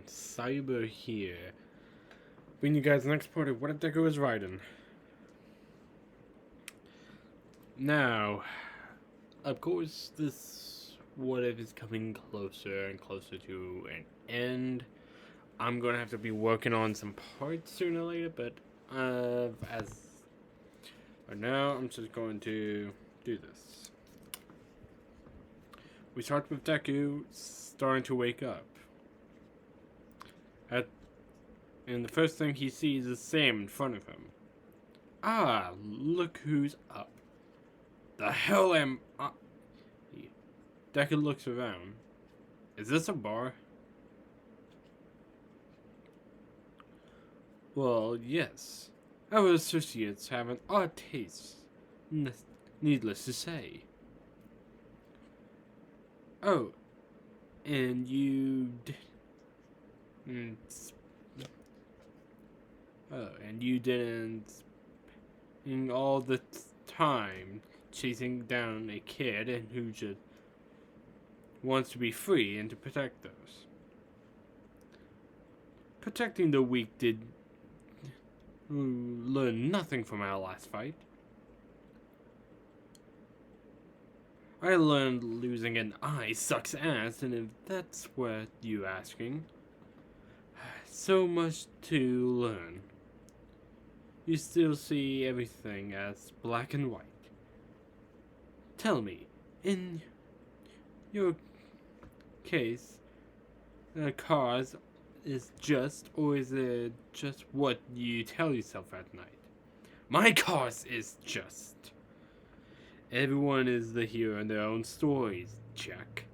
Cyber here. Bringing you guys the next part of what Deku is riding. Now, of course, this what if is coming closer and closer to an end. I'm gonna have to be working on some parts sooner or later, but as right now, I'm just going to do this. We start with Deku starting to wake up. And the first thing he sees is Sam in front of him. Ah, look who's up. The hell am I? Deku looks around. Is this a bar? Well, yes. Our associates have an odd taste. Needless to say. Oh, and you and you didn't spend all the time chasing down a kid and who just wants to be free and to protect those. Protecting the weak did learn nothing from our last fight. I learned losing an eye sucks ass, and if that's what you're asking, so much to learn. You still see everything as black and white. Tell me, in your case, the cause is just, or is it just what you tell yourself at night? My cause is just. Everyone is the hero in their own stories, Jack.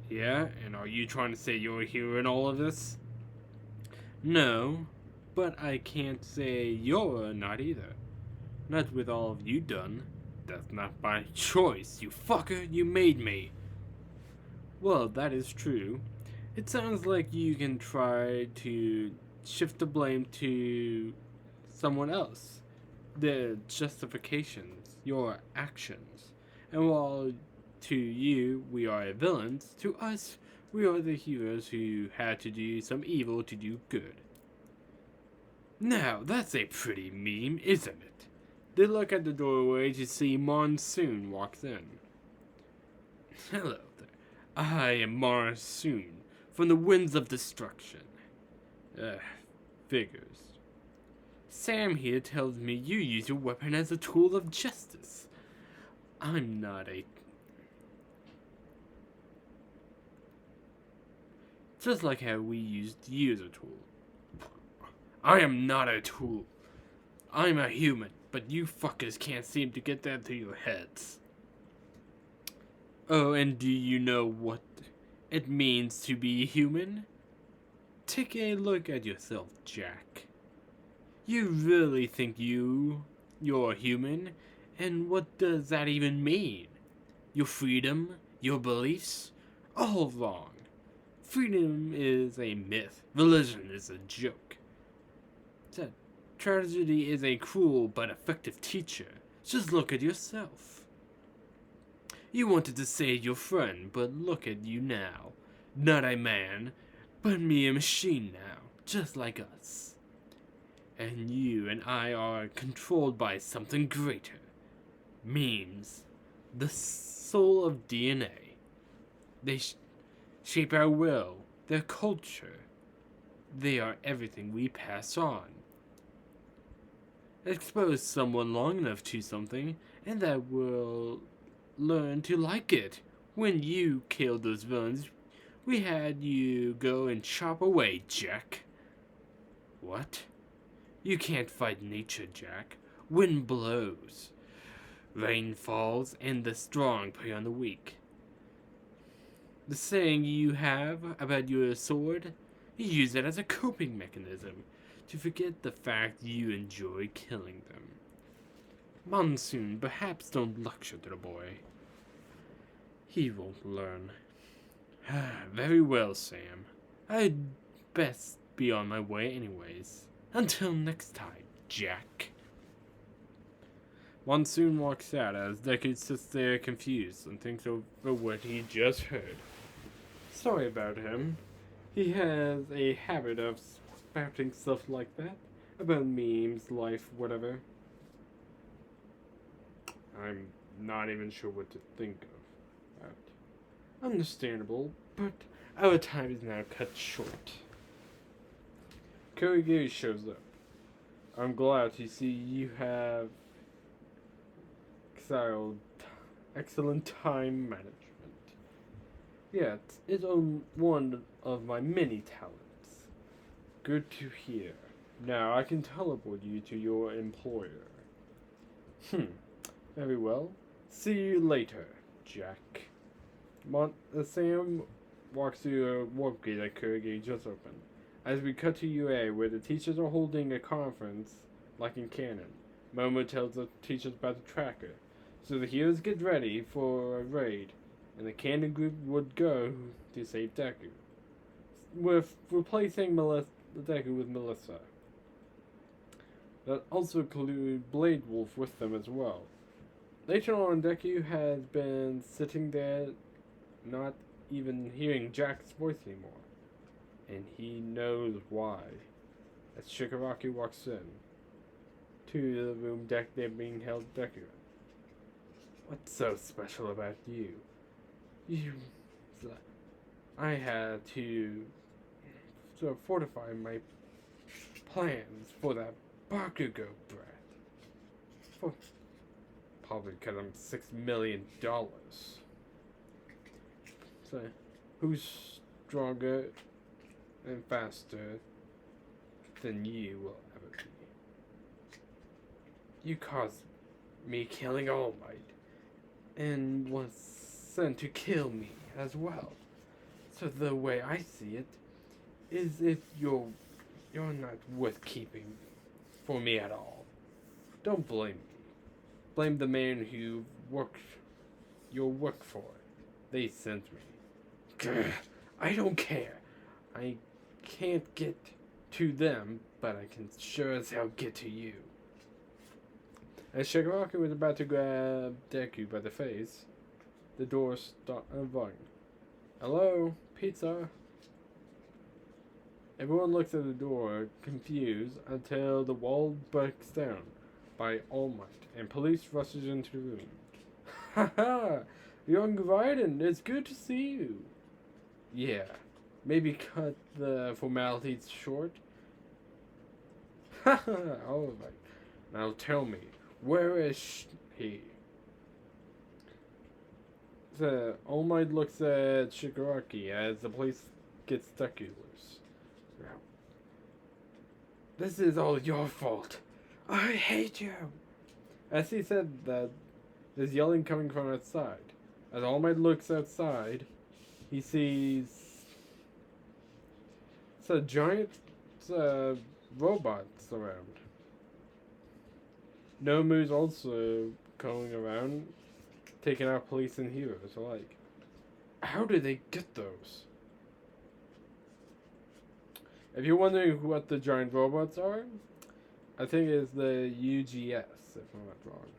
Yeah, and are you trying to say you're a hero in all of this? No, but I can't say you're not either. Not with all of you done. That's not by choice, you fucker, you made me. Well, that is true. It sounds like you can try to shift the blame to someone else. The justifications, your actions. And while to you we are villains, to us we are the heroes who had to do some evil to do good. Now, that's a pretty meme, isn't it? They look at the doorway to see Monsoon walks in. Hello there. I am Monsoon, from the Winds of Destruction. Figures. Sam here tells me you use your weapon as a tool of justice. I'm not a... Just like how we used you as a tool. I am not a tool. I'm a human, but you fuckers can't seem to get that through your heads. Oh, and do you know what it means to be human? Take a look at yourself, Jack. You really think you're human? And what does that even mean? Your freedom? Your beliefs? All wrong. Freedom is a myth. Religion is a joke. Tragedy is a cruel but effective teacher. Just look at yourself. You wanted to save your friend, but look at you now. Not a man, but me a machine now, just like us. And you and I are controlled by something greater. Memes. The soul of DNA. They shape our will, their culture. They are everything we pass on. Expose someone long enough to something, and that will learn to like it. When you killed those villains, we had you go and chop away, Jack. What? You can't fight nature, Jack. Wind blows. Rain falls, and the strong prey on the weak. The saying you have about your sword, you use it as a coping mechanism to forget the fact you enjoy killing them. Monsoon, perhaps don't lecture to the boy. He won't learn. Very well, Sam. I'd best be on my way anyways. Until next time, Jack. Monsoon walks out as Deku sits there confused and thinks over what he just heard. Sorry about him. He has a habit of spouting stuff like that about memes, life, whatever. I'm not even sure what to think of that. Understandable, but our time is now cut short. Kurigiri shows up. I'm glad to see you have excellent time management. Yet, it's one of my many talents. Good to hear. Now I can teleport you to your employer. Very well. See you later, Jack. Sam walks through a warp gate that Kurigi just opened. As we cut to UA, where the teachers are holding a conference, like in canon, Momo tells the teachers about the tracker. So the heroes get ready for a raid, and the canon group would go to save Deku, with replacing Deku with Melissa. That also include Blade Wolf with them as well. Later on, Deku has been sitting there, not even hearing Jack's voice anymore. And he knows why. As Shigaraki walks in to the room they're being held Deku in. What's so special about you? I had to sort of fortify my plans for that Bakugo brat. Probably because I'm $6 million. So, who's stronger and faster than you will ever be? You caused me killing All Might, and was sent to kill me as well. So the way I see it is if you're not worth keeping for me at all. Don't blame me. Blame the man who your work for. They sent me. Grr, I don't care. I can't get to them, but I can sure as hell get to you. As Shigaraki was about to grab Deku by the face, the door rung. Hello, pizza. Everyone looks at the door, confused, until the wall breaks down by All Might, and police rushes into the room. Haha! Young Raiden, it's good to see you. Yeah, maybe cut the formalities short. Haha, alright. Now tell me, where is he? So, All Might looks at Shigaraki as the police gets Deku loose. This is all your fault. I hate you. As he said that, there's yelling coming from outside. As All Might looks outside, he sees a giant robots around. Nomu's also going around, taking out police and heroes alike. How did they get those? If you're wondering what the giant robots are, I think it's the UGS, if I'm not wrong.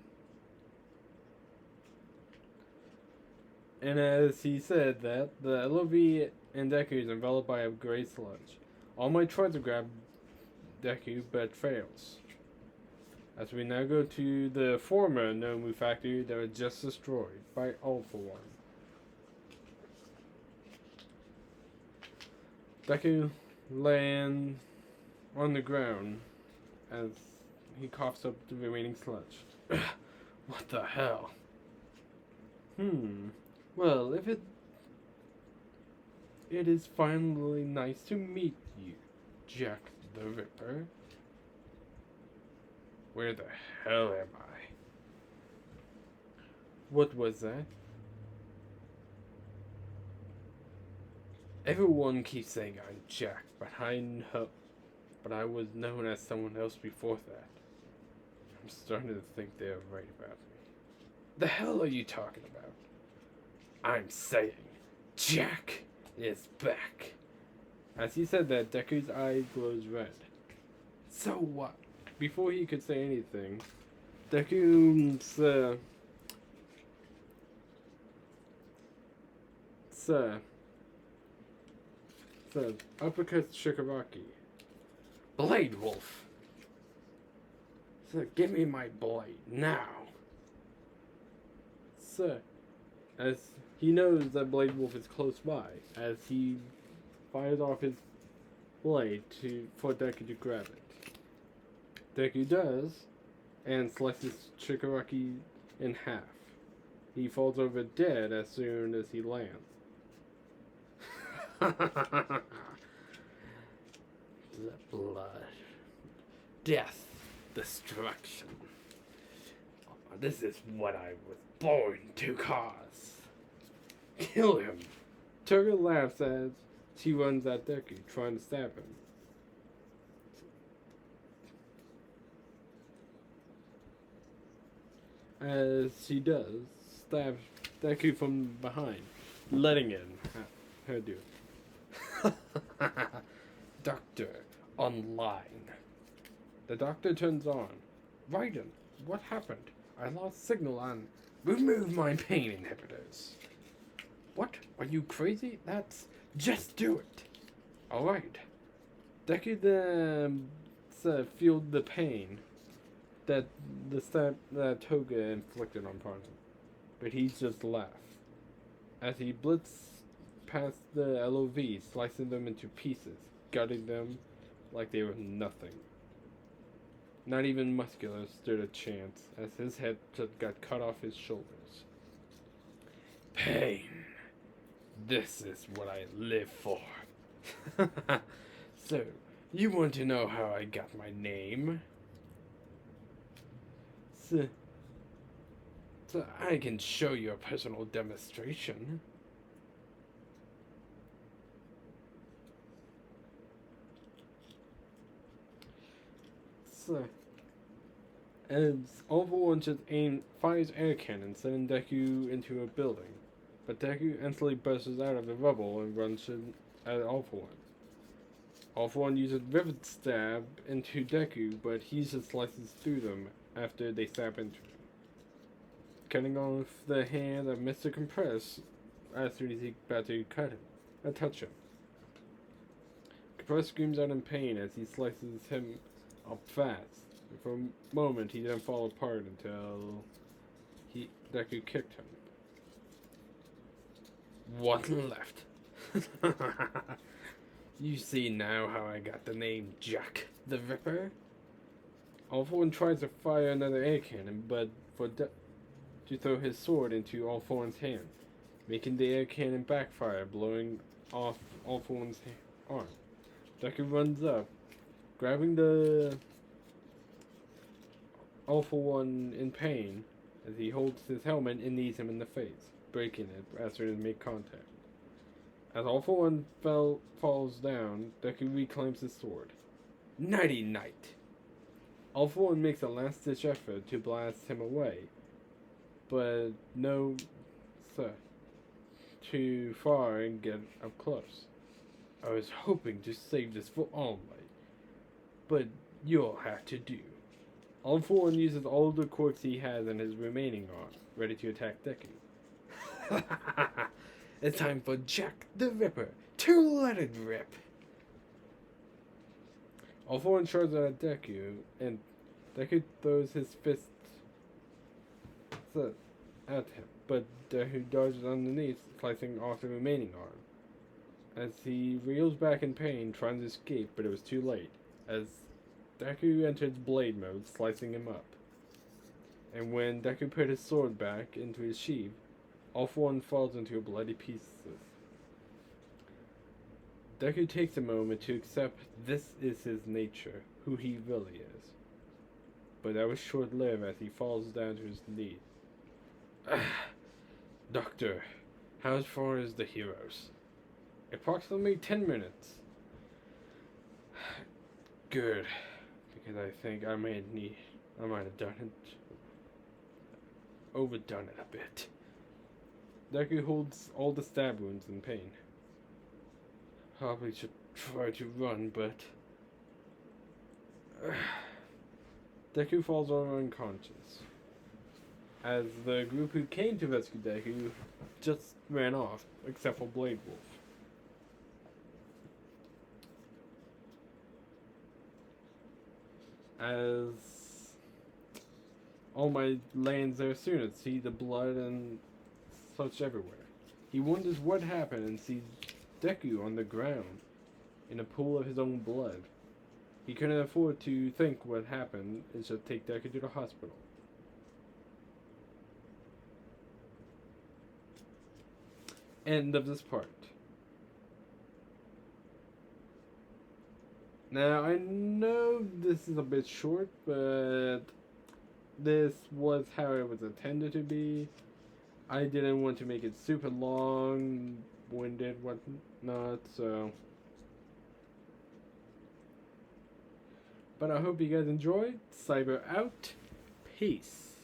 And as he said that, the LOV and Deku is enveloped by a gray sludge. All Might tries to grab Deku, but fails. As we now go to the former Nomu factory that was just destroyed by All For One. Deku lands on the ground as he coughs up the remaining sludge. What the hell? Well, if it is finally nice to meet you, Jack the Ripper. Where the hell am I? What was that? Everyone keeps saying I'm Jack, but I was known as someone else before that. I'm starting to think they're right about me. The hell are you talking about? I'm saying, Jack is back. As he said that, Deku's eye glows red. So what? Before he could say anything, Deku's says, uppercuts Shigaraki. Blade Wolf! Sir, give me my blade, now! Sir, as he knows that Blade Wolf is close by, as he fires off his blade for Deku to grab it. Deku does, and slices Shigaraki in half. He falls over dead as soon as he lands. The blood. Death. Destruction. This is what I was born to cause. Kill him. Toga laughs as she runs at Deku, trying to stab him. As she does, stabs Deku from behind, letting her do it. Doctor, online. The doctor turns on. Raiden, what happened? I lost signal on. Remove my pain inhibitors. What? Are you crazy? Just do it. Alright. Deku then feels the pain that that Toga inflicted on Parton. But he just laughs. As he blitzes past the LOV, slicing them into pieces, gutting them like they were nothing. Not even Muscular stood a chance, as his head just got cut off his shoulders. Pain. This is what I live for. So, you want to know how I got my name? So I can show you a personal demonstration. So, as All for One just fires air cannon, sending Deku into a building. But Deku instantly bursts out of the rubble and runs at All for One. All for One uses Rivet Stab into Deku, but he just slices through them after they stab into him, cutting off the hand of Mr. Compress as soon as he's about to touch him. Compress screams out in pain as he slices him up fast. For a moment, he didn't fall apart until Deku kicked him. What's left? You see now how I got the name Jack the Ripper? All for One tries to fire another air cannon, but to throw his sword into All for One's hand, making the air cannon backfire, blowing off All for One's arm. Deku runs up, grabbing the All for One in pain as he holds his helmet and knees him in the face, breaking it as soon as they make contact. As All for One falls down, Deku reclaims his sword. Nighty night! All for One makes a last-ditch effort to blast him away, but no, sir, too far and get up close. I was hoping to save this for All Might, but you'll have to do. All for One uses all the quirks he has in his remaining arm, ready to attack Deku. It's time for Jack the Ripper to let it rip. All for One charges at Deku, and Deku throws his fist at him, but Deku dodges underneath, slicing off the remaining arm. As he reels back in pain, trying to escape, but it was too late, as Deku enters blade mode, slicing him up. And when Deku put his sword back into his sheath, All for One falls into bloody pieces. Deku takes a moment to accept this is his nature, who he really is. But that was short-lived as he falls down to his knees. Doctor, how far is the heroes? Approximately 10 minutes. Good, because I think I might have done it, overdone it a bit. Deku holds all the stab wounds in pain. Probably should try to run, but Deku falls over unconscious, as the group who came to rescue Deku just ran off, except for Blade Wolf. as all my lands there soon and see the blood and such everywhere. He wonders what happened and sees Deku on the ground in a pool of his own blood. He couldn't afford to think what happened and should take Deku to the hospital. End of this part. Now, I know this is a bit short, but this was how it was intended to be. I didn't want to make it super long, winded, whatnot, so. But I hope you guys enjoyed. Cyber out. Peace.